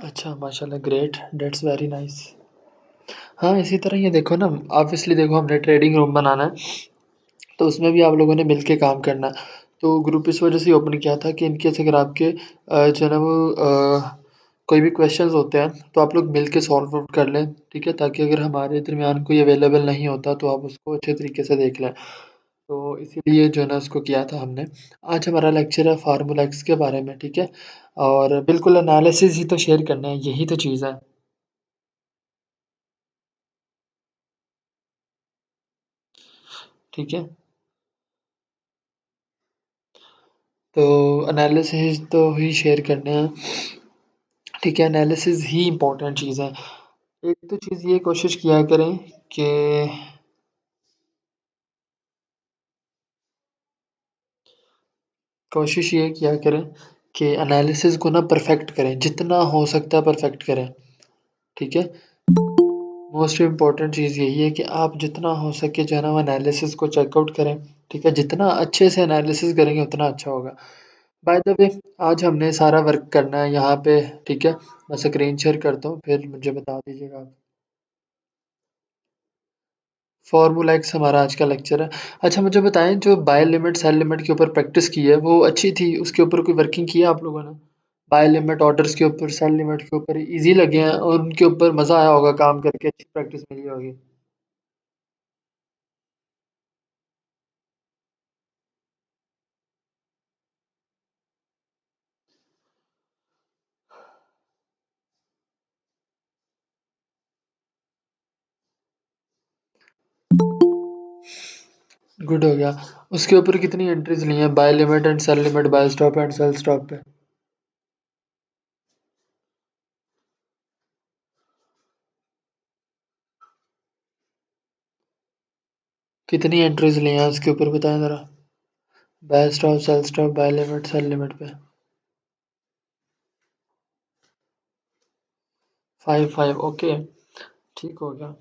अच्छा, माशाल्लाह, great, that's very nice. हाँ, इसी तरह ये देखो ना, ऑब्वियसली देखो हमने ट्रेडिंग रूम बनाना है, तो उसमें भी आप लोगों ने मिल के काम करना है। तो ग्रुप इस वजह से ओपन किया था कि इनकेस अगर आपके जो है ना वो कोई भी क्वेश्चंस होते हैं तो आप लोग मिल के सॉल्व आउट कर लें, ठीक है? ताकि अगर हमारे दरमियान कोई अवेलेबल नहीं होता तो आप उसको अच्छे तरीके से देख लें। तो इसीलिए जो है ना उसको किया था हमने। आज हमारा लेक्चर है फार्मूला एक्स के बारे में, ठीक है? और बिल्कुल एनालिसिस ही तो शेयर करना है, यही तो चीज़ है, ठीक है? तो एनालिसिस तो ही शेयर करने हैं, ठीक है? एनालिसिस ही इम्पोर्टेंट चीज़ है। एक तो चीज़ ये कोशिश किया करें कि कोशिश ये किया करें कि एनालिसिस को ना परफेक्ट करें, जितना हो सकता है परफेक्ट करें, ठीक है? मोस्ट इम्पोर्टेंट चीज़ यही है कि आप जितना हो सके जो है ना वो एनालिसिस को चेकआउट करें, ठीक है? जितना अच्छे से एनालिसिस करेंगे उतना अच्छा होगा। बाय द वे, आज हमने सारा वर्क करना है यहाँ पे, ठीक है? मैं स्क्रीन शेयर करता हूँ, फिर मुझे बता दीजिएगा आप। फ़ॉर्मूला एक्स हमारा आज का लेक्चर है। अच्छा, मुझे बताएँ, जो बाय लिमिट, सेल लिमिट के ऊपर प्रैक्टिस की है वो अच्छी थी, उसके ऊपर कोई वर्किंग की है आप लोगों ने? बाय लिमिट, ऑर्डर्स के ऊपर, सेल लिमिट के ऊपर ईज़ी लगे हैं और उनके ऊपर मज़ा आया होगा काम करके, अच्छी प्रैक्टिस मिली होगी। गुड हो गया। उसके ऊपर कितनी एंट्रीज़ ली हैं? Buy limit and sell limit, buy stop and sell stop पे? कितनी एंट्रीज़ ली हैं उसके ऊपर बताएँ ज़रा? Buy stop, sell stop, buy limit, sell limit पे? 5-5, ओके, ठीक हो गया।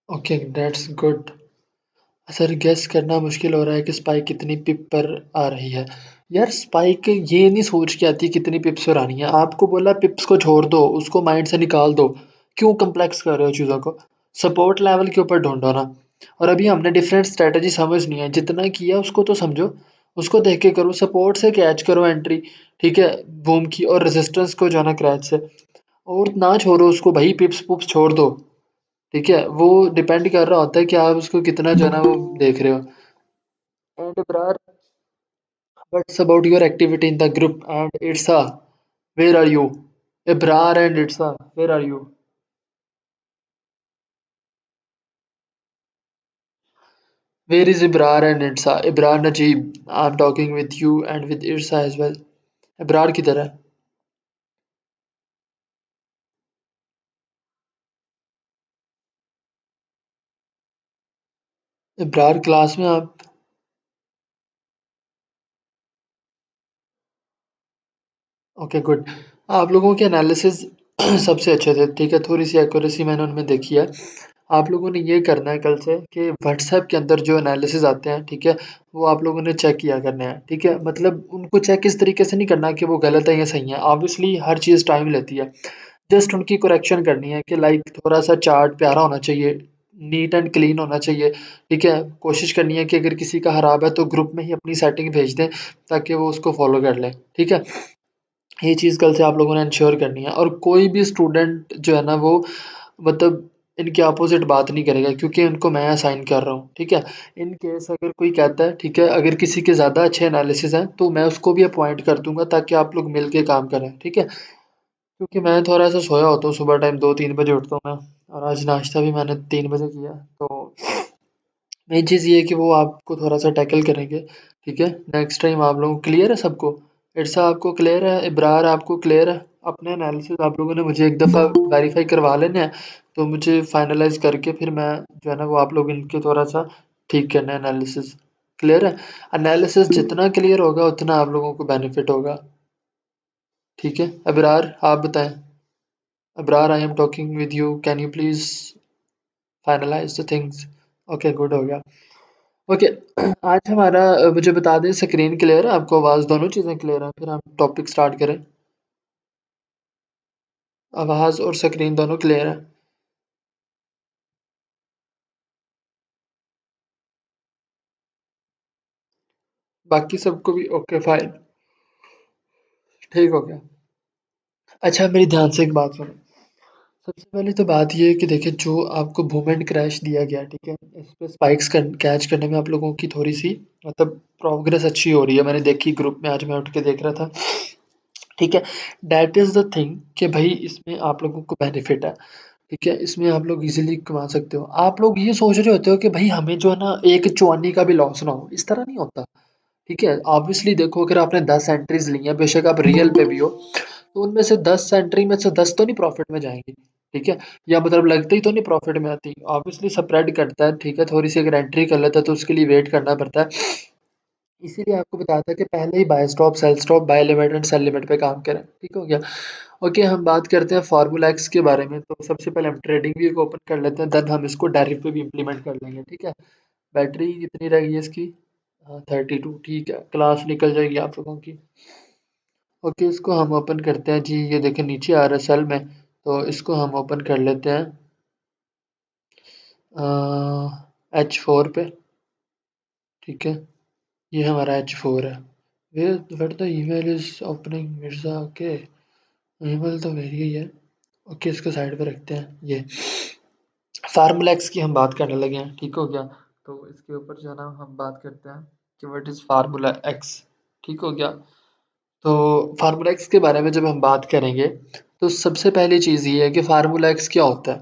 Okay, that's good. Sir, guess करना मुश्किल हो रहा है कि स्पाइक कितनी पिप पर आ रही है। यार, स्पाइक ये नहीं सोच के आती कितनी पिप्स पर आनी है, आपको बोला पिप्स को छोड़ दो, उसको माइंड से निकाल दो। क्यों कम्प्लेक्स कर रहे हो चीज़ों को? सपोर्ट लेवल के ऊपर ढूंढो ना। और अभी हमने डिफरेंट स्ट्रेटजी समझनी है, जितना किया उसको तो समझो, उसको देख के करो, सपोर्ट से कैच करो एंट्री, ठीक है? बूम की, और रेजिस्टेंस को जाना क्रैच से, और ना छोड़ो उसको भाई, पिप्स पुप्स छोड़ दो, ठीक है? वो डिपेंड कर रहा होता है कि आप उसको कितना जो है ना वो देख रहे हो। And Ibrar, what's about your activity in the group? And Itsa, where are you? Ibrar and Itsa, where are you? Where is Ibrar and Itsa? Ibrar Najib, I'm talking with you and with Itsa as well. Ibrar किधर है? Ibrar class में आप? Okay, good. आप लोगों के analysis सबसे अच्छे थे, ठीक है? थोड़ी सी एक्यूरेसी मैंने उनमें देखी है। आप लोगों ने ये करना है कल से कि व्हाट्सएप के अंदर जो एनालिसिस आते हैं, ठीक है? वो आप लोगों ने चेक किया करने हैं, ठीक है? मतलब उनको चेक इस तरीके से नहीं करना कि वो गलत है या सही है, ऑब्वियसली हर चीज़ टाइम लेती है। जस्ट उनकी करेक्शन करनी है कि लाइक थोड़ा सा चार्ट प्यारा होना चाहिए, नीट एंड क्लीन होना चाहिए, ठीक है? कोशिश करनी है कि अगर किसी का खराब है तो ग्रुप में ही अपनी सेटिंग भेज दें, ताकि वो उसको फॉलो कर लें, ठीक है? ये चीज़ कल से आप लोगों ने इंश्योर करनी है, और कोई भी स्टूडेंट जो है ना वो मतलब इनके अपोजिट बात नहीं करेगा, क्योंकि इनको मैं असाइन कर रहा हूँ, ठीक है? इन केस अगर कोई कहता है, ठीक है, अगर किसी के ज़्यादा अच्छे एनालिसिस हैं तो मैं उसको भी अपॉइंट कर दूंगा, ताकि आप लोग मिल के काम करें, ठीक है? क्योंकि मैं थोड़ा सा सोया होता हूँ, सुबह टाइम 2-3 बजे उठता हूँ मैं, और आज नाश्ता भी मैंने 3 बजे किया, तो मेन चीज़ ये है कि वो आपको थोड़ा-सा टैकल करेंगे, ठीक है? नेक्स्ट टाइम आप लोगों को क्लियर है सबको? इरसा आपको क्लियर है? इब्रार आपको क्लियर है? अपने एनालिसिस आप लोगों ने मुझे एक दफ़ा वेरीफ़ाई करवा लेने हैं, तो मुझे फाइनलाइज़ करके फिर मैं जो है ना वो आप लोग इनके थोड़ा-सा ठीक करना है एनालिसिस। क्लियर है? एनालिसिस जितना क्लियर होगा उतना आप लोगों को बेनिफिट होगा। ठीक है, अबरार आप बताएं। Abrar, I am talking with you, can you please finalize the things? Okay, good हो गया। ओके, आज हमारा मुझे बता दें, स्क्रीन क्लियर है आपको, आवाज़ दोनों चीज़ें क्लियर हैं? फिर हम टॉपिक स्टार्ट करें। आवाज़ और स्क्रीन दोनों क्लियर है? बाकी सबको भी ओके, फाइन, ठीक हो गया। अच्छा, मेरी ध्यान से एक बात सुनो। सबसे पहले तो बात ये है कि देखिए, जो आपको बूम एंड क्रैश दिया गया, ठीक है, इस पे स्पाइक्स कैच करने में आप लोगों की थोड़ी सी मतलब प्रोग्रेस अच्छी हो रही है। मैंने देखी ग्रुप में, आज मैं उठ के देख रहा था। ठीक है, दैट इज़ द थिंग कि भाई इसमें आप लोगों को बेनिफिट है। ठीक है, इसमें आप लोग इजीली कमा सकते हो। आप लोग ये सोच रहे होते हो कि भाई हमें जो है ना एक चुआनी का भी लॉस ना हो, इस तरह नहीं होता। ठीक है, ऑब्वियसली देखो, अगर आपने 10 एंट्रीज ली हैं, बेशक आप रियल पे भी हो, तो उनमें से 10 एंट्री में से 10 तो नहीं प्रॉफिट में जाएंगी। ठीक है, या मतलब लगते ही तो नहीं प्रॉफिट में आती, ऑब्वियसली स्प्रेड करता है। ठीक है, थोड़ी सी अगर एंट्री कर लेता है तो उसके लिए वेट करना पड़ता है। इसीलिए आपको बताया था कि पहले ही buy stop, sell stop, buy limit and sell limit पे काम करें। ठीक हो गया? ओके, हम बात करते हैं फार्मूला एक्स के बारे में। तो सबसे पहले हम ट्रेडिंग व्यू को ओपन कर लेते हैं, देन हम इसको डायरेक्ट पे भी इम्प्लीमेंट कर लेंगे। ठीक है, बैटरी कितनी रहेगी इसकी? हाँ, 32। ठीक है, क्लास निकल जाएगी आप लोगों की। ओके, इसको हम ओपन करते हैं जी। ये देखें नीचे आ रहा है सेल में, तो इसको हम ओपन कर लेते हैं H4 पे। ठीक है, ये हमारा H4 है। Where the email is opening Mirza. Okay, email तो मेरी ही है। ओके, इसको साइड पे रखते हैं। ये फार्मूला एक्स की हम बात करने लगे हैं। ठीक हो गया? तो इसके ऊपर जो है ना हम बात करते हैं कि व्हाट इज़ फार्मूला एक्स। ठीक हो गया? तो फार्मूला एक्स के बारे में जब हम बात करेंगे, तो सबसे पहली चीज़ ये है कि फार्मूला एक्स क्या होता है।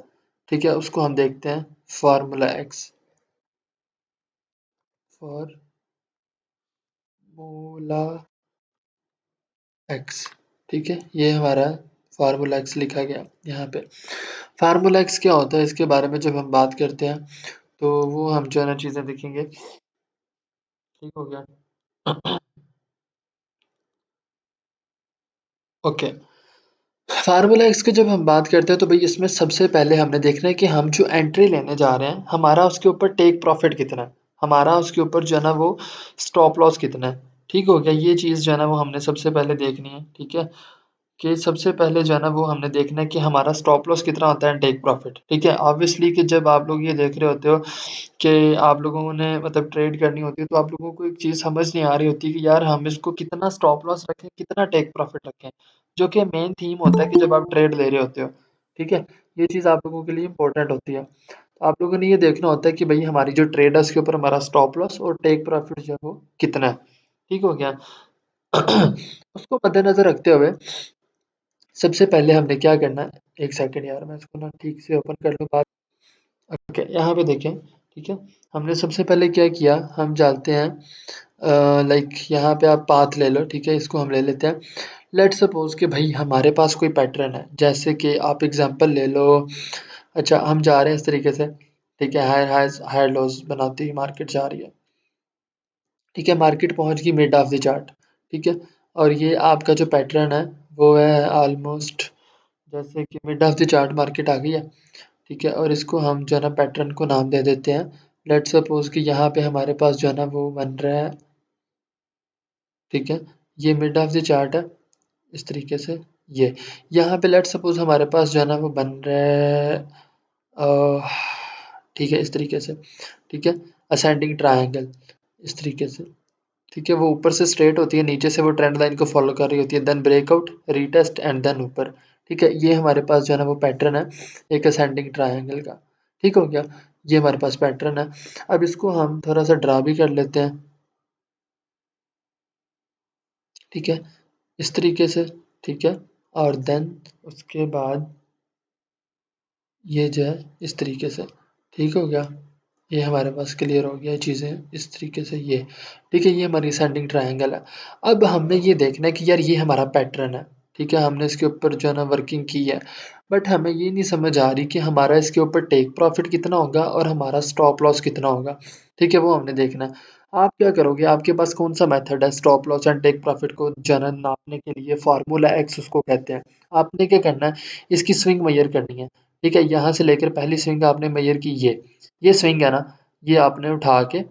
ठीक है, उसको हम देखते हैं। Formula x, formula X. ठीक है, ये हमारा फार्मूला एक्स लिखा गया यहाँ पे। फार्मूला एक्स क्या होता है, इसके बारे में जब हम बात करते हैं, तो वो हम जो है ना चीज़ें देखेंगे। ठीक हो गया? ओके, फार्मूला एक्स की जब हम बात करते हैं, तो भाई इसमें सबसे पहले हमने देखना है कि हम जो एंट्री लेने जा रहे हैं, हमारा उसके ऊपर टेक प्रॉफिट कितना है, हमारा उसके ऊपर जो है ना वो स्टॉप लॉस कितना है। ठीक हो गया? ये चीज़ जो है ना वो हमने सबसे पहले देखनी है। ठीक है, कि सबसे पहले जो है ना वो हमने देखना है कि हमारा स्टॉप लॉस कितना होता है, टेक प्रॉफिट। ठीक है, ऑब्वियसली कि जब आप लोग ये देख रहे होते हो कि आप लोगों ने मतलब ट्रेड करनी होती है, तो आप लोगों को एक चीज़ समझ नहीं आ रही होती कि यार हम इसको कितना स्टॉप लॉस रखें, कितना टेक प्रॉफिट रखें, जो कि मेन थीम होता है कि जब आप ट्रेड ले रहे होते हो। ठीक है, ये चीज़ आप लोगों के लिए इंपॉर्टेंट होती है। तो आप लोगों ने ये देखना होता है कि भाई हमारी जो ट्रेड है उसके ऊपर हमारा स्टॉप लॉस और टेक प्रॉफिट जो है वो कितना है। ठीक हो गया? उसको मद्देनजर रखते हुए सबसे पहले हमने क्या करना है, एक सेकंड यार, मैं इसको ना ठीक से ओपन कर लूँ बात। ओके, यहाँ पे देखें। ठीक है, हमने सबसे पहले क्या किया, हम जानते हैं लाइक यहाँ पे आप पाथ ले लो। ठीक है, इसको हम ले लेते हैं। लेट सपोज कि भाई हमारे पास कोई पैटर्न है, जैसे कि आप एग्जांपल ले लो। अच्छा, हम जा रहे हैं इस तरीके से। ठीक है, हायर हाइज हायर लोज बनाती हुई मार्केट जा रही है। ठीक है, मार्केट पहुंच गई मिड ऑफ द चार्ट। ठीक है, और ये आपका जो पैटर्न है वो है ऑलमोस्ट, जैसे कि mid of the chart market आ गई है। ठीक है, और इसको हम जो है ना पैटर्न को नाम दे देते हैं। लेट सपोज कि यहाँ पे हमारे पास जो है ना वो बन रहा है। ठीक है, ये मिड ऑफ द चार्ट है इस तरीके से। ये यहाँ पे लेट सपोज हमारे पास जो है ना वो बन रहा है अ, ठीक है, इस तरीके से। ठीक है, असेंडिंग ट्रायंगल इस तरीके से। ठीक है, वो ऊपर से स्ट्रेट होती है, नीचे से वो ट्रेंड लाइन को फॉलो कर रही होती है, then breakout, retest and then ऊपर। ठीक है, ये हमारे पास जो है ना वो पैटर्न है एक असेंडिंग ट्रायंगल का। ठीक हो गया? ये हमारे पास पैटर्न है। अब इसको हम थोड़ा सा ड्रा भी कर लेते हैं। ठीक है, इस तरीके से। ठीक है, और देन उसके बाद ये जो है इस तरीके से। ठीक हो गया? ये हमारे पास क्लियर हो गया चीज़ें इस तरीके से। ये ठीक है, ये हमारी असेंडिंग ट्रायंगल है। अब हमें ये देखना है कि यार ये हमारा पैटर्न है। ठीक है, हमने इसके ऊपर जो है ना वर्किंग की है, बट हमें ये नहीं समझ आ रही कि हमारा इसके ऊपर टेक प्रॉफिट कितना होगा और हमारा स्टॉप लॉस कितना होगा। ठीक है, वो हमने देखना है। आप क्या करोगे, आपके पास कौन सा मेथड है stop loss and take profit को जनरल नापने के लिए, फार्मूला एक्स उसको कहते हैं। आपने क्या करना है, इसकी स्विंग मेजर करनी है। ठीक है, यहाँ से लेकर पहली स्विंग आपने मेजर की, ये स्विंग है ना, ये आपने उठा के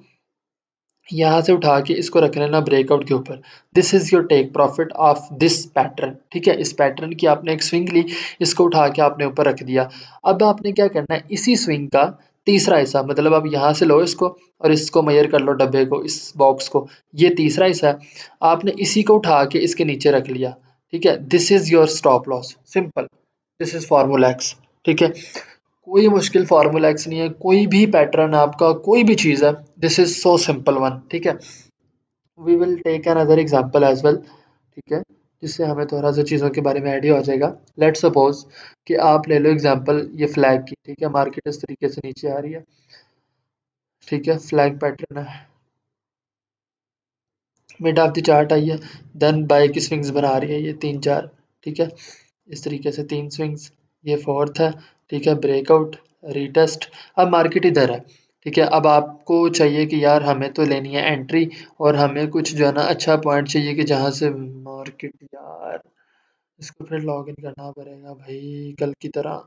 यहाँ से उठा के इसको रख लेना ब्रेकआउट के ऊपर। This is your take profit of this pattern. ठीक है, इस पैटर्न की आपने एक स्विंग ली, इसको उठा के आपने ऊपर रख दिया। अब आपने क्या करना है, इसी स्विंग का तीसरा हिस्सा, मतलब अब यहाँ से लो इसको और इसको मेजर कर लो डब्बे को, इस बॉक्स को, ये तीसरा हिस्सा है, आपने इसी को उठा के इसके नीचे रख लिया। ठीक है, this is your stop loss, simple, this is formula X. ठीक है, कोई मुश्किल फार्मूला एक्स नहीं है, कोई भी पैटर्न आपका, कोई भी चीज़ है, this is so simple one. ठीक है, we will take another example as well. ठीक है, जिससे हमें थोड़ा सा चीज़ों के बारे में आइडिया हो जाएगा। लेट सपोज कि आप ले लो एग्जाम्पल ये फ्लैग की। ठीक है, मार्केट इस तरीके से नीचे आ रही है। ठीक है, फ्लैग पैटर्न है, मिड ऑफ द चार्ट आई है, देन बाय की स्विंग्स बना रही है ये तीन चार। ठीक है, इस तरीके से तीन स्विंग्स, ये फोर्थ है। ठीक है, ब्रेकआउट, रीटेस्ट, अब मार्केट इधर है। ठीक है, अब आपको चाहिए कि यार हमें तो लेनी है एंट्री, और हमें कुछ जो है ना अच्छा पॉइंट चाहिए कि जहाँ से मार्केट, यार इसको फिर लॉग इन करना पड़ेगा भाई कल की तरह,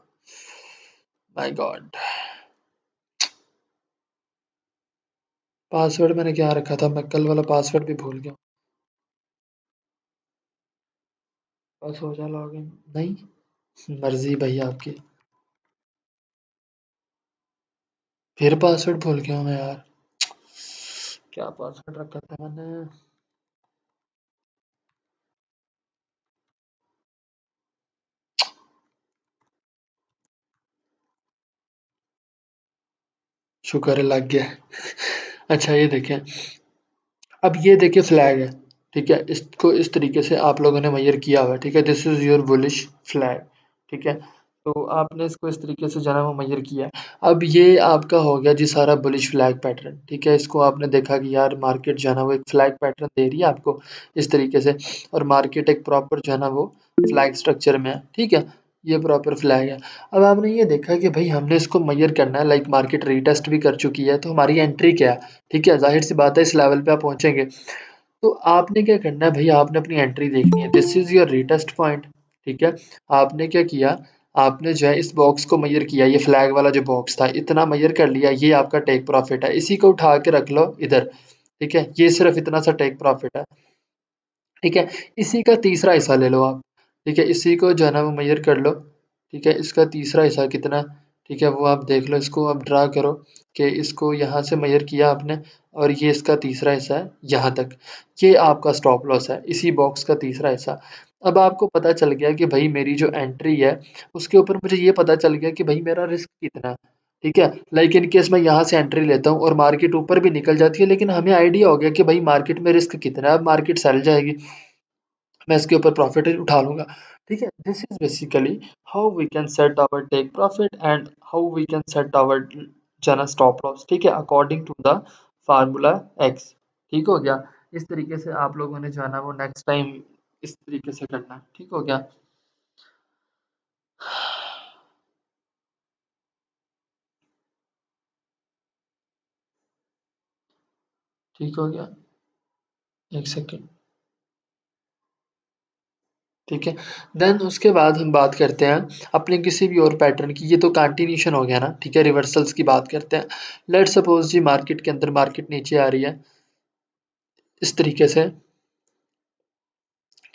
माय गॉड। पासवर्ड मैंने क्या रखा था, मैं कल वाला पासवर्ड भी भूल गया। बस हो जा लॉग इन, नहीं, मर्जी भाई आपकी। फिर पासवर्ड भूल गया हूँ मैं यार, क्या पासवर्ड रखा था मैंने। शुक्र है लग गया। अच्छा ये देखें, अब ये देखिए फ्लैग है। ठीक है, इसको इस तरीके से आप लोगों ने मेजर किया हुआ है। ठीक है, this is your bullish flag. ठीक है, तो आपने इसको इस तरीके से जो है वो मेजर किया है। अब ये आपका हो गया जी सारा बुलिश फ्लैग पैटर्न। ठीक है, इसको आपने देखा कि यार मार्केट जो है ना वो एक फ्लैग पैटर्न दे रही है आपको इस तरीके से, और मार्केट एक प्रॉपर जो है ना वो फ्लैग स्ट्रक्चर में है। ठीक है, ये प्रॉपर फ्लैग है। अब आपने ये देखा कि भाई हमने इसको मेजर करना है, लाइक मार्केट रीटेस्ट भी कर चुकी है, तो हमारी एंट्री क्या है। ठीक है, ज़ाहिर सी बात है इस लेवल पे आप पहुँचेंगे, तो आपने क्या करना है भाई, आपने अपनी एंट्री देखनी है, this is your retest point. ठीक है, आपने क्या किया, आपने जो है इस बॉक्स को मेजर किया, ये फ्लैग वाला जो बॉक्स था इतना मेजर कर लिया, ये आपका टेक प्रॉफिट है, इसी को उठा के रख लो इधर। ठीक है, ये सिर्फ इतना सा टेक प्रॉफिट है। ठीक है, इसी का तीसरा हिस्सा ले लो आप। ठीक है, इसी को जो है ना वो मेजर कर लो। ठीक है, इसका तीसरा हिस्सा कितना है, ठीक है वो आप देख लो, इसको आप ड्रा करो कि इसको यहाँ से मेजर किया आपने, और ये इसका तीसरा हिस्सा है यहाँ तक, ये आपका स्टॉप लॉस है, इसी बॉक्स का तीसरा हिस्सा। अब आपको पता चल गया कि भाई मेरी जो एंट्री है उसके ऊपर मुझे ये पता चल गया कि भाई मेरा रिस्क कितना है। ठीक है, लाइक इन केस मैं यहाँ से एंट्री लेता हूँ और मार्केट ऊपर भी निकल जाती है, लेकिन हमें आइडिया हो गया कि भाई मार्केट में रिस्क कितना है, अब मार्केट सेल जाएगी, मैं इसके ऊपर प्रॉफिट उठा लूँगा। ठीक है, this is basically how we can set our take profit and how we can set our जना स्टॉप लॉस। ठीक है, according to the formula X. ठीक हो गया, इस तरीके से आप लोगों ने जो है ना वो नेक्स्ट टाइम इस तरीके से करना है। ठीक हो गया, ठीक हो गया, एक सेकेंड। ठीक है, देन उसके बाद हम बात करते हैं अपने किसी भी और पैटर्न की, ये तो कंटिन्यूशन हो गया ना। ठीक है, रिवर्सल्स की बात करते हैं। लेट सपोज जी मार्केट के अंदर मार्केट नीचे आ रही है इस तरीके से।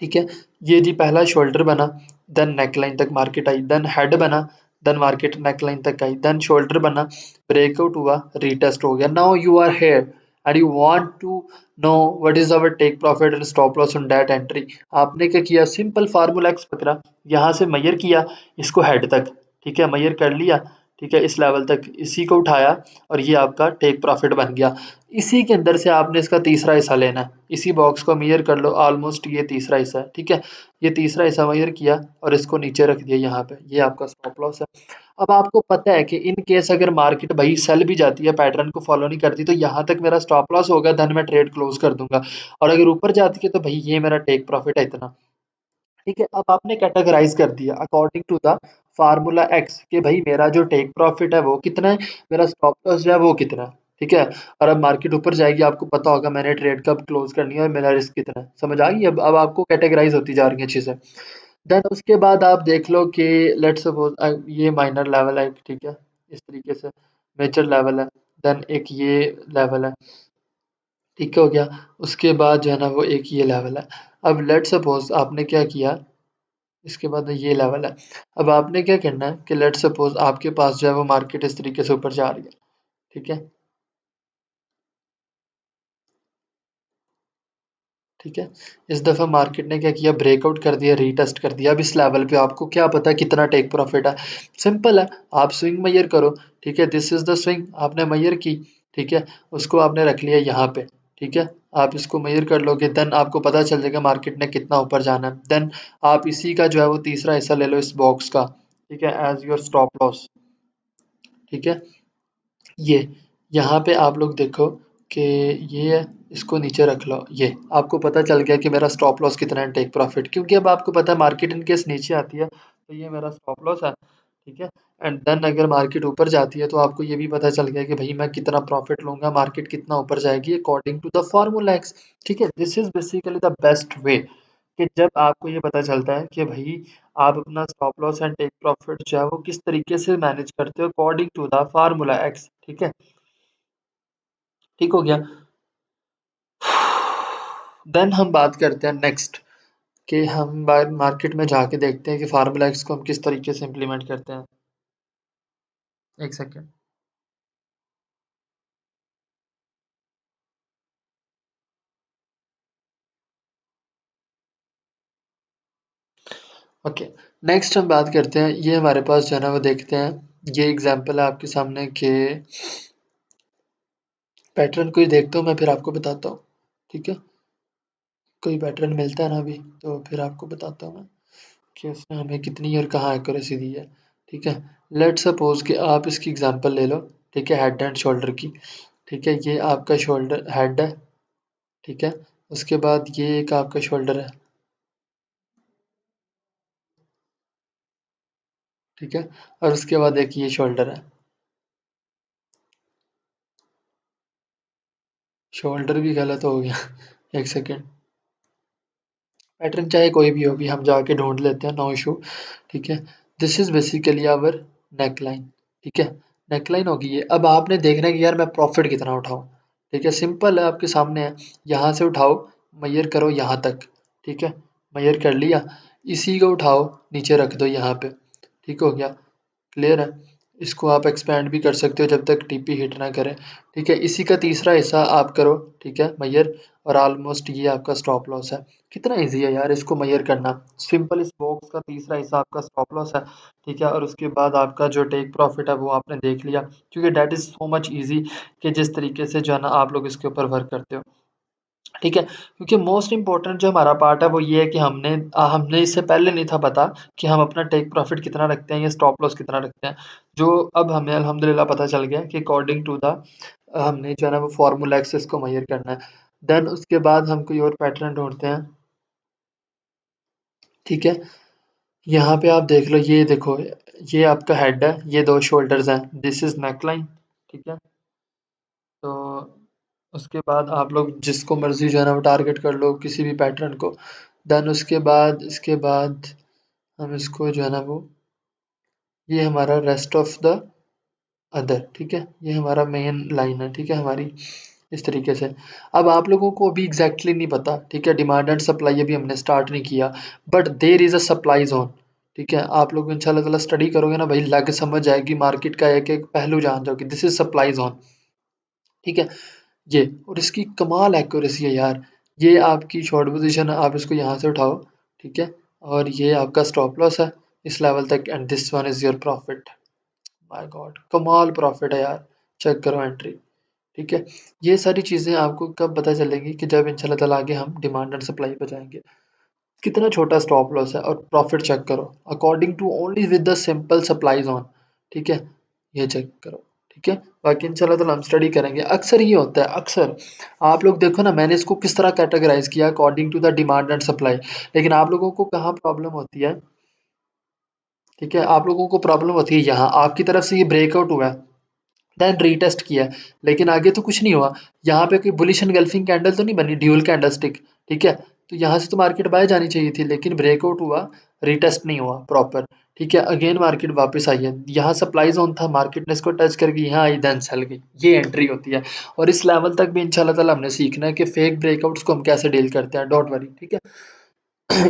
ठीक है, ये जी पहला शोल्डर बना, देन नेकलाइन तक मार्केट आई, देन हेड बना, देन मार्केट नेकलाइन तक आई, देन शोल्डर बना, ब्रेकआउट हुआ, रीटेस्ट हो गया। Now you are here and you want to know what is our take profit and stop loss on that entry. आपने क्या किया, सिंपल फार्मूला एक्स पकड़ा, यहाँ से मेजर किया इसको हेड तक। ठीक है, मेजर कर लिया। ठीक है, इस लेवल तक इसी को उठाया, और ये आपका टेक प्रॉफिट बन गया। इसी के अंदर से आपने इसका तीसरा हिस्सा लेना है, इसी बॉक्स को मेजर कर लो, ऑलमोस्ट ये तीसरा हिस्सा है। ठीक है, ये तीसरा हिस्सा मेजर किया और इसको नीचे रख दिया यहाँ पे, ये आपका स्टॉप लॉस है। अब आपको पता है कि इन केस अगर मार्केट भाई सेल भी जाती है, पैटर्न को फॉलो नहीं करती, तो यहाँ तक मेरा स्टॉप लॉस होगा, देन मैं ट्रेड क्लोज कर दूंगा, और अगर ऊपर जाती है तो भाई ये मेरा टेक प्रॉफिट है इतना। ठीक है, अब आपने कैटेगराइज कर दिया according to the formula X कि भाई मेरा जो टेक प्रॉफिट है वो कितना है, मेरा स्टॉप लॉस जो है वो कितना है। ठीक है? और अब मार्केट ऊपर जाएगी, आपको पता होगा मैंने ट्रेड कब क्लोज़ करनी है और मेरा रिस्क कितना है। समझ आ गई? अब आपको कैटेगराइज़ होती जा रही हैं चीज़ें। देन उसके बाद आप देख लो कि लेट्स सपोज़ ये माइनर लेवल है, ठीक है? इस तरीके से मेजर लेवल है, देन एक ये लेवल है, ठीक हो गया? उसके बाद जो है ना वो एक ये लेवल है। अब लेट्स सपोज़ आपने क्या किया, इसके बाद ये लेवल है। अब आपने क्या करना है कि लेट्स सपोज़ आपके पास जो है वो मार्केट इस तरीके से ऊपर जा रही है, ठीक है? ठीक है? इस दफ़ा मार्केट ने क्या किया, ब्रेकआउट कर दिया, रीटेस्ट कर दिया। अब इस लेवल पे आपको क्या पता है कितना टेक प्रॉफ़िट है? सिंपल है, आप स्विंग मेजर करो, ठीक है? दिस इज़ द स्विंग, आपने मेजर की, ठीक है? उसको आपने रख लिया यहाँ पे, ठीक है? आप इसको मेजर कर लोगे, देन आपको पता चल जाएगा मार्केट ने कितना ऊपर जाना है। देन आप इसी का जो है वो तीसरा हिस्सा ले लो इस बॉक्स का, ठीक है? एज़ योर स्टॉप लॉस, ठीक है? ये यहाँ पे आप लोग देखो कि ये है, इसको नीचे रख लो, ये आपको पता चल गया कि मेरा स्टॉप लॉस कितना है, टेक प्रॉफिट, क्योंकि अब आपको पता है मार्केट इन केस नीचे आती है तो ये मेरा स्टॉप लॉस है, ठीक है? एंड देन अगर मार्केट ऊपर जाती है तो आपको ये भी पता चल गया कि भाई मैं कितना प्रॉफिट लूंगा, मार्केट कितना ऊपर जाएगी according to the formula X, ठीक है? This is basically the best way कि जब आपको ये पता चलता है कि भाई आप अपना stop loss and take profit जो है वो किस तरीके से मैनेज करते हो according to the formula X, ठीक है? ठीक हो गया। देन हम बात करते हैं नेक्स्ट कि हम मार्केट में जाके देखते हैं कि फार्मूला एक्स को हम किस तरीके से इम्प्लीमेंट करते हैं। एक सेकेंड। ओके, नेक्स्ट हम बात करते हैं, ये हमारे पास जो है ना वो देखते हैं, ये एग्जांपल है आपके सामने कि पैटर्न कोई देखता हूँ मैं फिर आपको बताता हूँ, ठीक है? कोई पैटर्न मिलता है ना अभी तो फिर आपको बताता हूँ मैं कि उसने हमें कितनी और कहाँ एक्यूरेसी दी है, ठीक है? लेट्स सपोज कि आप इसकी एग्जांपल ले लो, ठीक है? हेड एंड शोल्डर की, ठीक है? ये आपका शोल्डर हेड है, ठीक है? उसके बाद ये एक आपका शोल्डर है, ठीक है? और उसके बाद एक ये शोल्डर है, शोल्डर भी गलत हो गया एक सेकेंड। पैटर्न चाहे कोई भी हो, अभी हम जाके ढूंढ लेते हैं, नो इशू, ठीक है? This is basically our neckline, ठीक है? नेक लाइन होगी ये। अब आपने देखना है कि यार मैं प्रॉफिट कितना उठाऊं, ठीक है? सिंपल है, आपके सामने है, यहाँ से उठाओ, मैयर करो यहाँ तक, ठीक है? मैयर कर लिया, इसी को उठाओ, नीचे रख दो यहाँ पे, ठीक हो गया? क्लियर है? इसको आप एक्सपेंड भी कर सकते हो जब तक टीपी हिट ना करे, ठीक है? इसी का तीसरा हिस्सा आप करो, ठीक है? मैयर, और ऑलमोस्ट ये आपका स्टॉप लॉस है। कितना इजी है यार इसको मैयर करना, सिंपल, इस बॉक्स का तीसरा हिस्सा आपका स्टॉप लॉस है, ठीक है? और उसके बाद आपका जो टेक प्रॉफिट है वो आपने देख लिया, क्योंकि that is so much easy कि जिस तरीके से जो है ना आप लोग इसके ऊपर वर्क करते हो, ठीक है? क्योंकि मोस्ट इम्पोर्टेंट जो हमारा पार्ट है वो ये है कि हमने इससे पहले नहीं था पता कि हम अपना टेक प्रॉफिट कितना रखते हैं या स्टॉप लॉस कितना रखते हैं, जो अब हमें अल्हम्दुलिल्लाह पता चल गया कि अकॉर्डिंग टू द हमने जो है ना वो फार्मूला एक्सेस को मेजर करना है। देन उसके बाद हम कोई और पैटर्न ढूंढते हैं, ठीक है? यहाँ पे आप देख लो, ये देखो, ये आपका हेड है, ये दो शोल्डर्स हैं, दिस इज नेकलाइन, ठीक है? तो उसके बाद आप लोग जिसको मर्जी जो है ना वो टारगेट कर लो, किसी भी पैटर्न को। देन उसके बाद इसके बाद हम इसको जो है ना वो, ये हमारा रेस्ट ऑफ द अदर, ठीक है? ये हमारा मेन लाइन है, ठीक है हमारी, इस तरीके से। अब आप लोगों को अभी एग्जैक्टली नहीं पता, ठीक है? डिमांड एंड सप्लाई अभी हमने स्टार्ट नहीं किया, but there is a supply zone, ठीक है? आप लोग इंशाल्लाह ताला स्टडी करोगे ना भाई, लग समझ आएगी, मार्केट का एक एक पहलू जान जाओगे, दिस इज सप्लाई जोन, ठीक है? ये, और इसकी कमाल एक्यूरेसी है यार। ये आपकी शॉर्ट पोजीशन है, आप इसको यहाँ से उठाओ, ठीक है? और ये आपका स्टॉप लॉस है इस लेवल तक, and this one is your profit. My God, कमाल प्रॉफिट है यार, चेक करो एंट्री, ठीक है? ये सारी चीज़ें आपको कब पता चलेंगी कि जब इंशाल्लाह ताला आगे हम डिमांड एंड सप्लाई पे जाएंगे। कितना छोटा स्टॉप लॉस है और प्रॉफिट चेक करो according to only with the simple supply zone, ठीक है? ये चेक करो, ठीक है? बाकी इंशाल्लाह ताला हम स्टडी करेंगे। अक्सर ये होता है, अक्सर आप लोग देखो ना, मैंने इसको किस तरह कैटेगराइज किया according to the demand and supply, लेकिन आप लोगों को कहाँ प्रॉब्लम होती है, ठीक है? आप लोगों को प्रॉब्लम होती है यहाँ, आपकी तरफ से ये ब्रेकआउट हुआ है, देन रीटेस्ट किया है, लेकिन आगे तो कुछ नहीं हुआ। यहाँ पे कोई बुलिश एनगल्फिंग कैंडल तो नहीं बनी, ड्यूल कैंडलस्टिक, ठीक है? तो यहाँ से तो मार्केट बाय जानी चाहिए थी, लेकिन ब्रेकआउट हुआ, रीटेस्ट नहीं हुआ प्रॉपर, ठीक है? अगेन मार्केट वापस आई है, यहाँ सप्लाई जोन था, मार्केट ने इसको टच करके यहाँ आई, देन सेल गई। ये एंट्री होती है। और इस लेवल तक भी इंशाल्लाह ताला हमने सीखना है कि फेक ब्रेकआउट्स को हम कैसे डील करते हैं, डोंट वरी, ठीक है?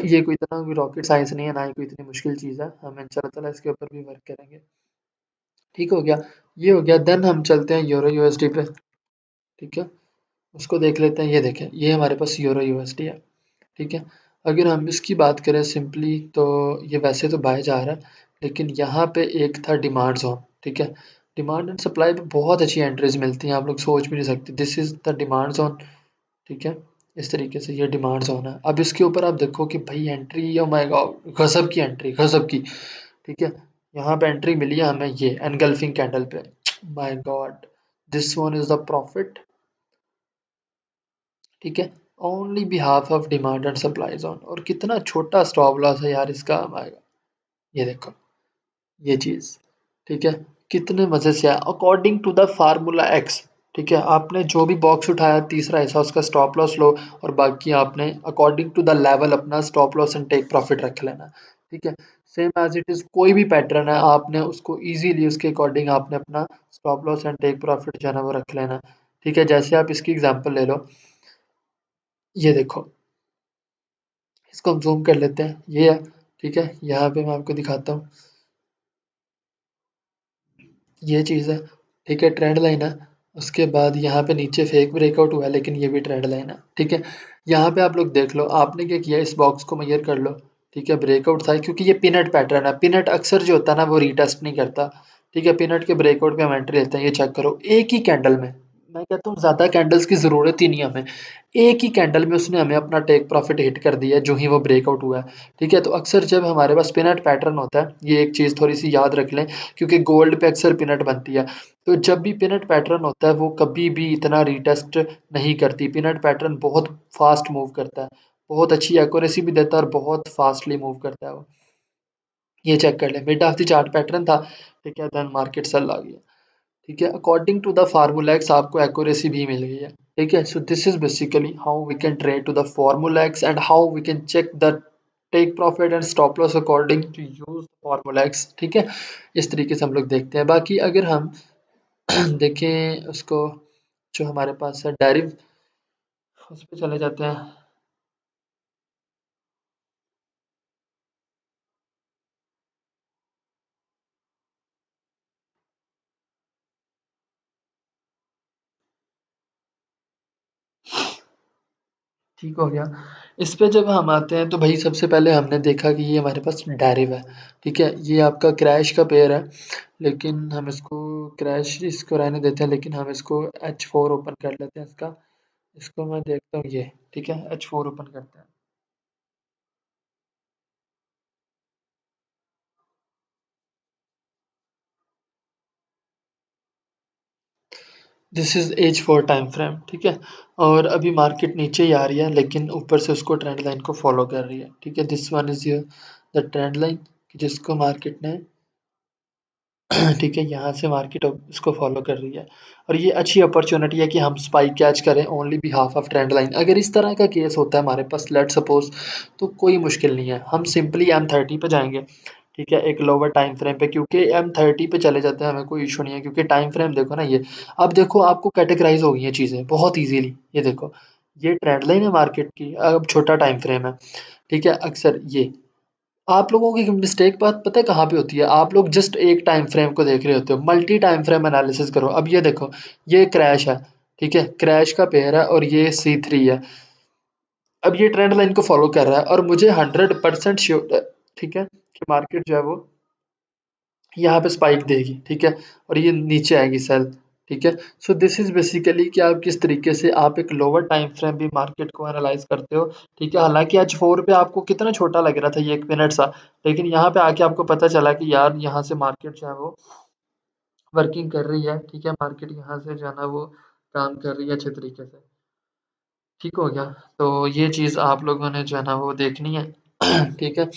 ये कोई इतना भी रॉकेट साइंस नहीं है, ना ही कोई इतनी मुश्किल चीज़ है, हम इंशाल्लाह ताला इसके ऊपर भी वर्क करेंगे। ठीक हो गया, ये हो गया। देन हम चलते हैं यूरो यूएसडी पे, ठीक है? उसको देख लेते हैं। ये देखें, ये हमारे पास यूरो यूएसडी है, ठीक है? अगर हम इसकी बात करें सिंपली, तो ये वैसे तो बाय जा रहा है, लेकिन यहाँ पे एक था डिमांड जोन, ठीक है? डिमांड एंड सप्लाई पे बहुत अच्छी एंट्रीज मिलती हैं, आप लोग सोच भी नहीं सकते। This is the demand zone, ठीक है? इस तरीके से ये डिमांड जोन है। अब इसके ऊपर आप देखो कि भाई एंट्री, ओ माय गॉड, गजब की एंट्री, गजब की, ठीक है? यहाँ पे एंट्री मिली है हमें, ये एनगल्फिंग कैंडल पे, my God, this one is the profit, ठीक है? Only behalf of demand and supply zone. और कितना छोटा स्टॉप लॉस है यार इसका, आएगा, ये देखो, ये चीज़, ठीक है? कितने मज़े से है, according to the formula X, ठीक है? आपने जो भी बॉक्स उठाया तीसरा हिस्सा, उसका स्टॉप लॉस लो, और बाकी आपने अकॉर्डिंग टू द लेवल अपना stop loss and take profit रख लेना, ठीक है? सेम एज इट इज़, कोई भी पैटर्न है, आपने उसको इजीली उसके अकॉर्डिंग आपने अपना stop loss and take profit जो है ना वो रख लेना, ठीक है? जैसे आप इसकी एग्जांपल ले लो, ये देखो, इसको हम ज़ूम कर लेते हैं, ये है, ठीक है? यहाँ पे मैं आपको दिखाता हूँ, ये चीज़ है, ठीक है? ट्रेंड लाइन है। उसके बाद यहाँ पे नीचे फेक ब्रेकआउट हुआ है, लेकिन ये भी ट्रेंड लाइन है, ठीक है? यहाँ पे आप लोग देख लो, आपने क्या किया, इस बॉक्स को मेजर कर लो, ठीक है? ब्रेकआउट था, क्योंकि ये पिनट पैटर्न है, पिनट अक्सर जो होता है ना वो रीटेस्ट नहीं करता, ठीक है? पिनट के ब्रेकआउट पे हम एंट्री लेते हैं, ये चेक करो, एक ही कैंडल में, मैं कहता हूँ ज़्यादा कैंडल्स की ज़रूरत ही नहीं है हमें, एक ही कैंडल में उसने हमें अपना टेक प्रॉफिट हिट कर दिया है, जो ही वो ब्रेकआउट हुआ है, ठीक है? तो अक्सर जब हमारे पास पिनट पैटर्न होता है, ये एक चीज़ थोड़ी सी याद रख लें, क्योंकि गोल्ड पे अक्सर पिनट बनती है, तो जब भी पिनट पैटर्न होता है वो कभी भी इतना रीटेस्ट नहीं करती, पिनट पैटर्न बहुत फास्ट मूव करता है, बहुत अच्छी एक्यूरेसी भी देता है और बहुत फास्टली मूव करता है वो। ये चेक कर ले, mid of the chart pattern था, ठीक है? देन मार्केट सेल आ गया, ठीक है? According to the formula X आपको एक्यूरेसी भी मिल गई है, ठीक है? So this is basically how we can trade to the formula X, and how we can check the take profit and stop loss according to use formula X, ठीक है? इस तरीके से हम लोग देखते हैं। बाकी अगर हम देखें उसको, जो हमारे पास है डेरिव, उस पे चले जाते हैं। ठीक हो गया। इस पे जब हम आते हैं तो भाई सबसे पहले हमने देखा कि ये हमारे पास डेरिव है, ठीक है? ये आपका क्रैश का पेयर है, लेकिन हम इसको क्रैश इसको रहने देते हैं, लेकिन हम इसको H4 ओपन कर लेते हैं इसका। इसको मैं देखता हूँ ये, ठीक है? H4 ओपन करते हैं। This is H4 time frame, ठीक है? और अभी मार्केट नीचे ही आ रही है, लेकिन ऊपर से उसको ट्रेंड लाइन को फॉलो कर रही है, ठीक है? This one is the trend line, जिसको मार्केट ने ठीक है, यहाँ से मार्केट अब इसको फॉलो कर रही है, और ये अच्छी अपॉर्चुनिटी है कि हम स्पाइक कैच करें only behalf of trend line. अगर इस तरह का केस होता है हमारे पास, लेट सपोज, तो कोई मुश्किल नहीं है, हम सिंपली M30 पे जाएंगे, ठीक है? एक लोअर टाइम फ्रेम पे, क्योंकि M30 पे चले जाते हैं, हमें कोई इशू नहीं है, क्योंकि टाइम फ्रेम देखो ना ये, अब देखो आपको कैटेगराइज हो गई हैं चीज़ें बहुत ईजीली। ये देखो, ये ट्रेंड लाइन है मार्केट की, अब छोटा टाइम फ्रेम है, ठीक है? अक्सर ये आप लोगों की मिस्टेक बात पता है कहाँ पे होती है, आप लोग जस्ट एक टाइम फ्रेम को देख रहे होते हो, मल्टी टाइम फ्रेम एनालिसिस करो। अब ये देखो, ये क्रैश है, ठीक है? क्रैश का पेयर है, और ये C3 है। अब ये ट्रेंड लाइन को फॉलो कर रहा है, और मुझे 100% श्योर है, ठीक है, कि मार्केट जो है वो यहाँ पे स्पाइक देगी, ठीक है? और ये नीचे आएगी सेल, ठीक है? सो दिस इज बेसिकली कि आप किस तरीके से आप एक लोअर टाइम फ्रेम भी मार्केट को एनालाइज करते हो, ठीक है? हालांकि आज 4 पे आपको कितना छोटा लग रहा था ये 1 मिनट सा, लेकिन यहाँ पे आके आपको पता चला कि यार यहाँ से मार्केट जो है वो वर्किंग कर रही है, ठीक है? मार्केट यहाँ से जो है ना वो काम कर रही है अच्छे तरीके से। ठीक हो गया? तो ये चीज़ आप लोगों ने जो है ना वो देखनी है। ठीक है?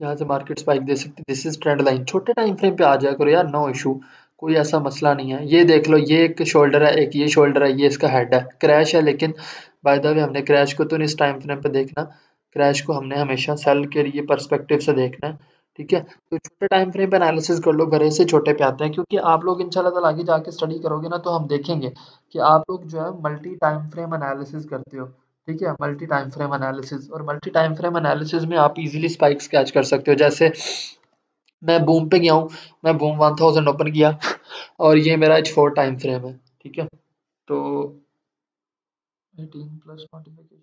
यहाँ से मार्केट स्पाइक दे सकती है, दिस इज ट्रेंड लाइन, छोटे टाइम फ्रेम पे आ जाया करो यार, नो इशू, कोई ऐसा मसला नहीं है। ये देख लो, ये एक शोल्डर है, एक ये शोल्डर है, ये इसका हेड है, क्रैश है, लेकिन बाय द वे हमने क्रैश को तो नहीं इस टाइम फ्रेम पे देखना, क्रैश को हमने हमेशा सेल के लिए पर्सपेक्टिव से देखना है। ठीक है, तो छोटे टाइम फ्रेम पे एनालिसिस कर लो, बड़े से छोटे पे आते हैं, क्योंकि आप लोग इंशाल्लाह ताला आगे जाके स्टडी करोगे ना, तो हम देखेंगे कि आप लोग जो है मल्टी टाइम फ्रेम एनालिसिस करते हो। ठीक है, मल्टी टाइम फ्रेम एनालिसिस, और मल्टी टाइम फ्रेम एनालिसिस में आप इजीली स्पाइक्स कैच कर सकते हो। जैसे मैं बूम पे गया हूँ, मैं बूम 1000 ओपन किया और ये मेरा H4 टाइम फ्रेम है। ठीक है, तो 18 प्लस नोटिफिकेशन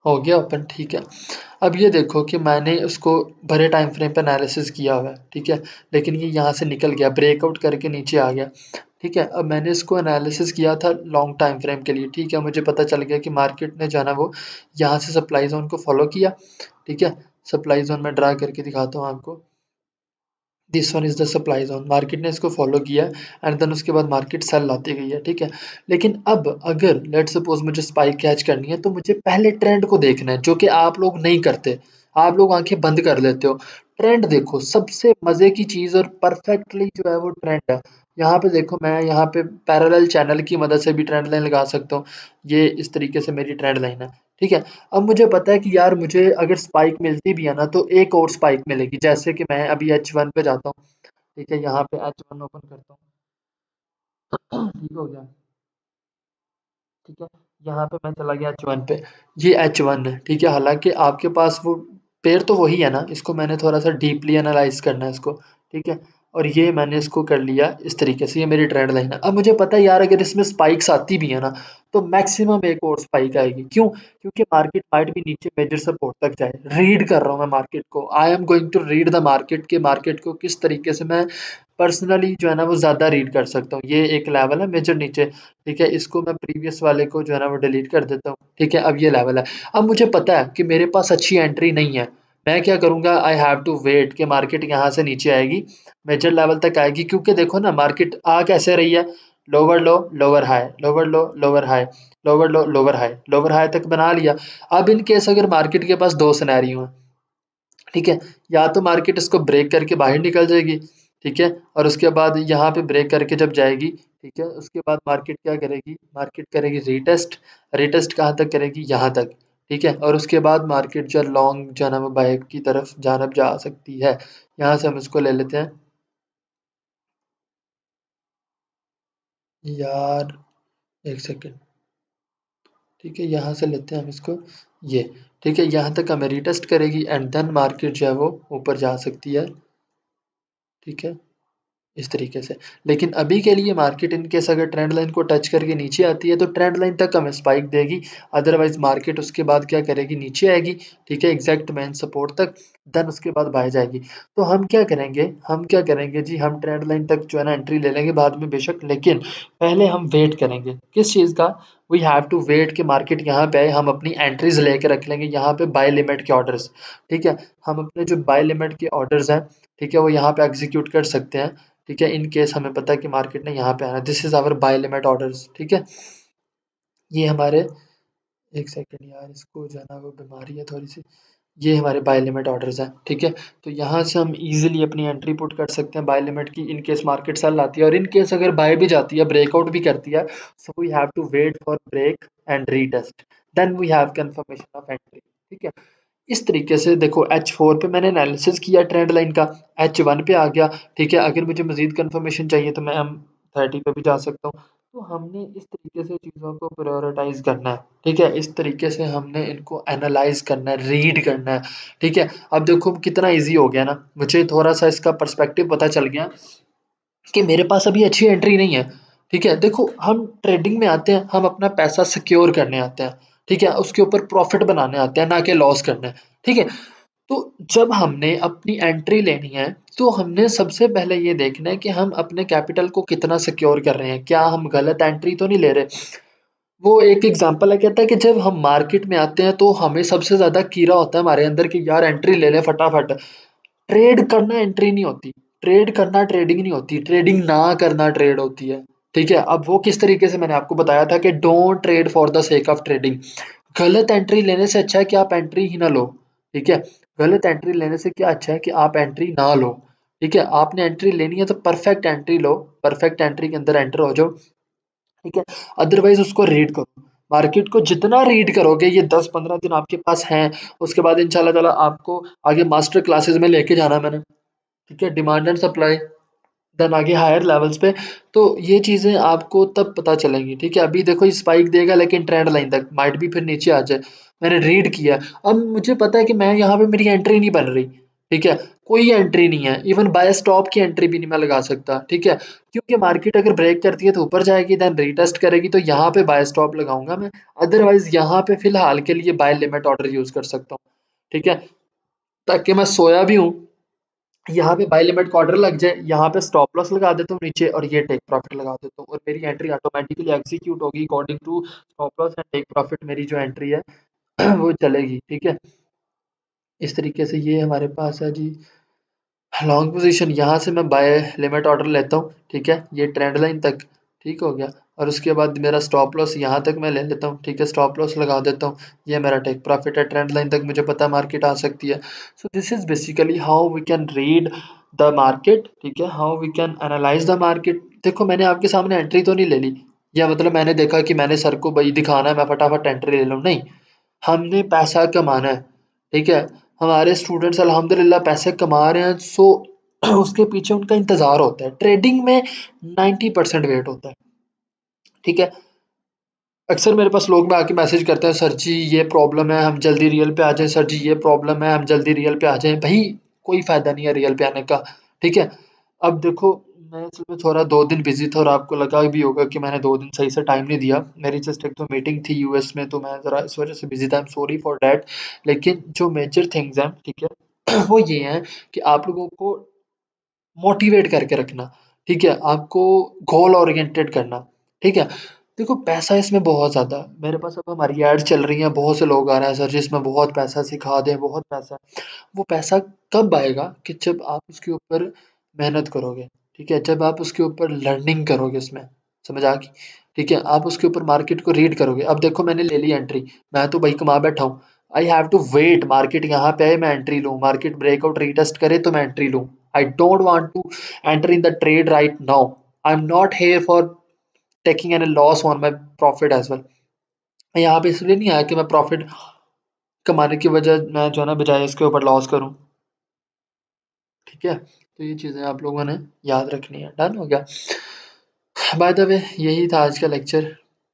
हो गया ओपन। ठीक है, अब ये देखो कि मैंने उसको बड़े टाइम फ्रेम पे एनालिसिस किया हुआ है। ठीक है, लेकिन ये यहाँ से निकल गया, ब्रेकआउट करके नीचे आ गया। ठीक है, अब मैंने इसको एनालिसिस किया था लॉन्ग टाइम फ्रेम के लिए। ठीक है, मुझे पता चल गया कि मार्केट ने जो है ना वो यहाँ से सप्लाई जोन को फॉलो किया। ठीक है, सप्लाई जोन में ड्रा करके दिखाता हूँ आपको, this one is the supply zone, market ने इसको फॉलो किया एंड देन उसके बाद मार्केट सेल लाती गई है। ठीक है, लेकिन अब अगर लेट सपोज मुझे स्पाइक कैच करनी है, तो मुझे पहले ट्रेंड को देखना है, जो कि आप लोग नहीं करते। आप लोग आंखें बंद कर लेते हो। ट्रेंड देखो, सबसे मजे की चीज और परफेक्टली जो है वो ट्रेंड है। यहाँ पे देखो, मैं यहाँ पे पैरेलल चैनल की मदद से भी ट्रेंड लाइन लगा सकता हूँ। ये इस तरीके से मेरी ट्रेंड लाइन है। ठीक है, अब मुझे पता है कि यार मुझे अगर स्पाइक मिलती भी है ना, तो एक और स्पाइक मिलेगी। जैसे कि मैं अभी H1 पे जाता हूँ। ठीक है, यहाँ पे H1 ओपन करता हूँ। ठीक हो गया। ठीक है, यहाँ पे मैं चला गया H1 पे, ये H1 है। ठीक है, हालांकि आपके पास वो पेड़ तो वही है ना, इसको मैंने थोड़ा सा डीपली एनालाइज करना है इसको। ठीक है, और ये मैंने इसको कर लिया इस तरीके से, ये मेरी ट्रेंड लाइन है। अब मुझे पता है यार, अगर इसमें स्पाइक्स आती भी है ना, तो मैक्सिमम एक और स्पाइक आएगी। क्यों? क्योंकि मार्केट माइट भी नीचे मेजर सपोर्ट तक जाए। रीड कर रहा हूँ मैं मार्केट को, I am going to read the market, के मार्केट को किस तरीके से मैं पर्सनली जो है ना वो ज़्यादा रीड कर सकता हूँ। ये एक लेवल है मेजर नीचे। ठीक है, इसको मैं प्रीवियस वाले को जो है ना वो डिलीट कर देता हूँ। ठीक है, अब ये लेवल है। अब मुझे पता है कि मेरे पास अच्छी एंट्री नहीं है। मैं क्या करूँगा, आई हैव टू वेट कि मार्केट यहाँ से नीचे आएगी, मेजर लेवल तक आएगी। क्योंकि देखो ना, मार्केट आ कैसे रही है, लोअर लो लोअर हाई, लोअर लो लोअर हाई, लोअर लो लोअर हाई तक बना लिया। अब इन केस अगर मार्केट के पास दो सिनेरियो हैं। ठीक है, या तो मार्केट इसको ब्रेक करके बाहर निकल जाएगी। ठीक है, और उसके बाद यहाँ पे ब्रेक करके जब जाएगी, ठीक है, उसके बाद मार्केट क्या करेगी, मार्केट करेगी रीटेस्ट। रीटेस्ट कहाँ तक करेगी, यहाँ तक। ठीक है, और उसके बाद मार्केट जो लॉन्ग जो है ना वो बाय की तरफ जानब जा सकती है। यहाँ से हम इसको ले लेते हैं यार, एक सेकेंड। ठीक है, यहाँ से लेते हैं हम इसको, ये। ठीक है, यहाँ तक हमें रीटेस्ट करेगी एंड देन मार्केट जो है वो ऊपर जा सकती है। ठीक है, इस तरीके से। लेकिन अभी के लिए मार्केट इन केस अगर ट्रेंड लाइन को टच करके नीचे आती है, तो ट्रेंड लाइन तक हमें स्पाइक देगी। अदरवाइज मार्केट उसके बाद क्या करेगी, नीचे आएगी। ठीक है, एग्जैक्ट मेन सपोर्ट तक, देन उसके बाद बाय जाएगी। तो हम क्या करेंगे जी, हम ट्रेंड लाइन तक जो है ना एंट्री ले लेंगे बाद में बेशक, लेकिन पहले हम वेट करेंगे किस चीज़ का, वी हैव टू वेट कि मार्केट यहाँ पे आए, हम अपनी एंट्रीज लेके रख लेंगे यहाँ पे बाय लिमिट के ऑर्डर्स। ठीक है, हम अपने जो बाय लिमिट के ऑर्डर्स हैं, ठीक है, वो यहाँ पे एग्जीक्यूट कर सकते हैं। ठीक है, इन केस हमें पता है कि मार्केट ने यहाँ पे आना, this is our buy limit orders. ठीक है, ये हमारे, एक सेकेंड यार, इसको जो है ना वो बीमारी है थोड़ी सी, ये हमारे बाय लिमिट ऑर्डर्स हैं। ठीक है, तो यहाँ से हम इजीली अपनी एंट्री पुट कर सकते हैं बाय लिमिट की, इन केस मार्केट सेल आती है, और इन केस अगर बाय भी जाती है, ब्रेकआउट भी करती है, so we have to wait for break and retest, then we have confirmation of entry. ठीक है, इस तरीके से देखो, H4 पे मैंने एनालिसिस किया ट्रेंड लाइन का, H1 पे आ गया। ठीक है, अगर मुझे मजीद कंफर्मेशन चाहिए तो मैं M30 पे भी जा सकता हूँ। तो हमने इस तरीके से चीज़ों को प्रायोरिटाइज करना है। ठीक है, इस तरीके से हमने इनको एनालाइज करना है, रीड करना है। ठीक है, अब देखो कितना इजी हो गया ना, मुझे थोड़ा सा इसका पर्सपेक्टिव पता चल गया कि मेरे पास अभी अच्छी एंट्री नहीं है। ठीक है, देखो हम ट्रेडिंग में आते हैं, हम अपना पैसा सिक्योर करने आते हैं। ठीक है, उसके ऊपर प्रॉफिट बनाने आते हैं, ना कि लॉस करने। ठीक है, तो जब हमने अपनी एंट्री लेनी है, तो हमने सबसे पहले ये देखना है कि हम अपने कैपिटल को कितना सिक्योर कर रहे हैं, क्या हम गलत एंट्री तो नहीं ले रहे। वो एक एग्जांपल है, कहता है कि जब हम मार्केट में आते हैं, तो हमें सबसे ज्यादा कीड़ा होता है हमारे अंदर कि यार एंट्री ले लें फटाफट। ट्रेड करना एंट्री नहीं होती, ट्रेड करना ट्रेडिंग नहीं होती, ट्रेडिंग ना करना ट्रेड होती है। ठीक है, अब वो किस तरीके से मैंने आपको बताया था कि don't trade for the sake of trading. गलत एंट्री लेने से अच्छा है कि आप एंट्री ही ना लो। ठीक है, गलत एंट्री लेने से क्या अच्छा है कि आप एंट्री ना लो। ठीक है, आपने एंट्री लेनी है तो परफेक्ट एंट्री लो, परफेक्ट एंट्री के अंदर एंटर हो जाओ। ठीक है, अदरवाइज उसको रीड करो। मार्केट को जितना रीड करोगे, ये 10-15 दिन आपके पास हैं, उसके बाद इंशाल्लाह ताला आपको आगे मास्टर क्लासेस में लेके जाना मैंने। ठीक है, डिमांड एंड सप्लाई, देन आगे हायर लेवल्स पे। तो ये चीज़ें आपको तब पता चलेंगी। ठीक है, अभी देखो ये स्पाइक देगा लेकिन ट्रेंड लाइन तक माइट भी फिर नीचे आ जाए। मैंने रीड किया, अब मुझे पता है कि मैं यहाँ पे मेरी एंट्री नहीं बन रही। ठीक है, कोई एंट्री नहीं है, इवन बाय स्टॉप की एंट्री भी नहीं मैं लगा सकता। ठीक है, क्योंकि मार्केट अगर ब्रेक करती है तो ऊपर जाएगी, देन रीटेस्ट करेगी, तो यहाँ पे बाय स्टॉप लगाऊंगा मैं। अदरवाइज यहाँ पे फिलहाल के लिए बाय लिमिट ऑर्डर यूज कर सकता हूँ। ठीक है, ताकि मैं सोया भी हूँ, यहाँ पे बाय लिमिट का ऑर्डर लग जाए, यहाँ पे स्टॉप लॉस लगा देता हूँ नीचे, और ये टेक प्रॉफिट लगा देता हूँ, और मेरी एंट्री ऑटोमेटिकली एग्जीक्यूट होगी according to stop loss and take profit. मेरी जो एंट्री है वो चलेगी। ठीक है, इस तरीके से ये हमारे पास है जी। लॉन्ग पोजीशन यहाँ से मैं बाय लिमिट ऑर्डर लेता हूँ। ठीक है, ये ट्रेंड लाइन तक ठीक हो गया, और उसके बाद मेरा स्टॉप लॉस यहाँ तक मैं ले लेता हूँ। ठीक है, स्टॉप लॉस लगा देता हूँ, ये मेरा टेक प्रॉफिट है। ट्रेंड लाइन तक मुझे पता है मार्केट आ सकती है। So this is basically how we can read the market. ठीक है, how we can analyse the market. देखो मैंने आपके सामने एंट्री तो नहीं ले ली, या मतलब मैंने देखा कि मैंने सर को भाई दिखाना है, मैं फटाफट एंट्री ले लूँ, नहीं। हमने पैसा कमाना है। ठीक है, हमारे स्टूडेंट्स अल्हम्दुलिल्लाह पैसे कमा रहे हैं, सो उसके पीछे उनका इंतज़ार होता है। ट्रेडिंग में 90% वेट होता है। ठीक है, अक्सर मेरे पास लोग में आके मैसेज करते हैं, सर जी ये प्रॉब्लम है, हम जल्दी रियल पे आ जाएँ, सर जी ये प्रॉब्लम है, हम जल्दी रियल पे आ जाएँ। भई कोई फ़ायदा नहीं है रियल पे आने का। ठीक है, अब देखो मैं असल में थोड़ा 2 दिन बिज़ी था, और आपको लगा भी होगा कि मैंने 2 दिन सही से टाइम नहीं दिया। मेरी जस्ट एक तो मीटिंग थी यूएस में, तो मैं ज़रा इस वज़ह से बिज़ी था, I am sorry for that. लेकिन जो मेजर थिंग्स हैं, ठीक है, वो ये हैं कि आप लोगों को मोटिवेट करके रखना। ठीक है, आपको गोल ओरिएंटेड करना। ठीक है, देखो पैसा इसमें बहुत ज़्यादा है। मेरे पास अब हमारी ऐड चल रही है, बहुत से लोग आ रहे हैं, सर जी इसमें बहुत पैसा सिखा दें, बहुत पैसा। वो पैसा कब आएगा कि जब आप उसके ऊपर मेहनत करोगे। ठीक है, जब आप उसके ऊपर लर्निंग करोगे, इसमें समझ आ गई। ठीक है, आप उसके ऊपर मार्केट को रीड करोगे। अब देखो मैंने ले ली एंट्री, मैं तो भाई कमा बैठा हूँ। I have to wait, market यहाँ पे आए मैं एंट्री लूँ, मार्केट ब्रेकआउट रीटेस्ट करे तो मैं एंट्री लूँ। I don't want to enter in the trade right now. I am not here for taking an loss on my profit as well. मैं यहाँ पे इसलिए नहीं आया कि मैं प्रॉफिट कमाने की वजह मैं जो है ना बजाय इसके ऊपर लॉस करूँ। ठीक है, तो ये चीज़ें आप लोगों ने याद रखनी है। डन हो गया। बाय द वे यही था आज का लेक्चर।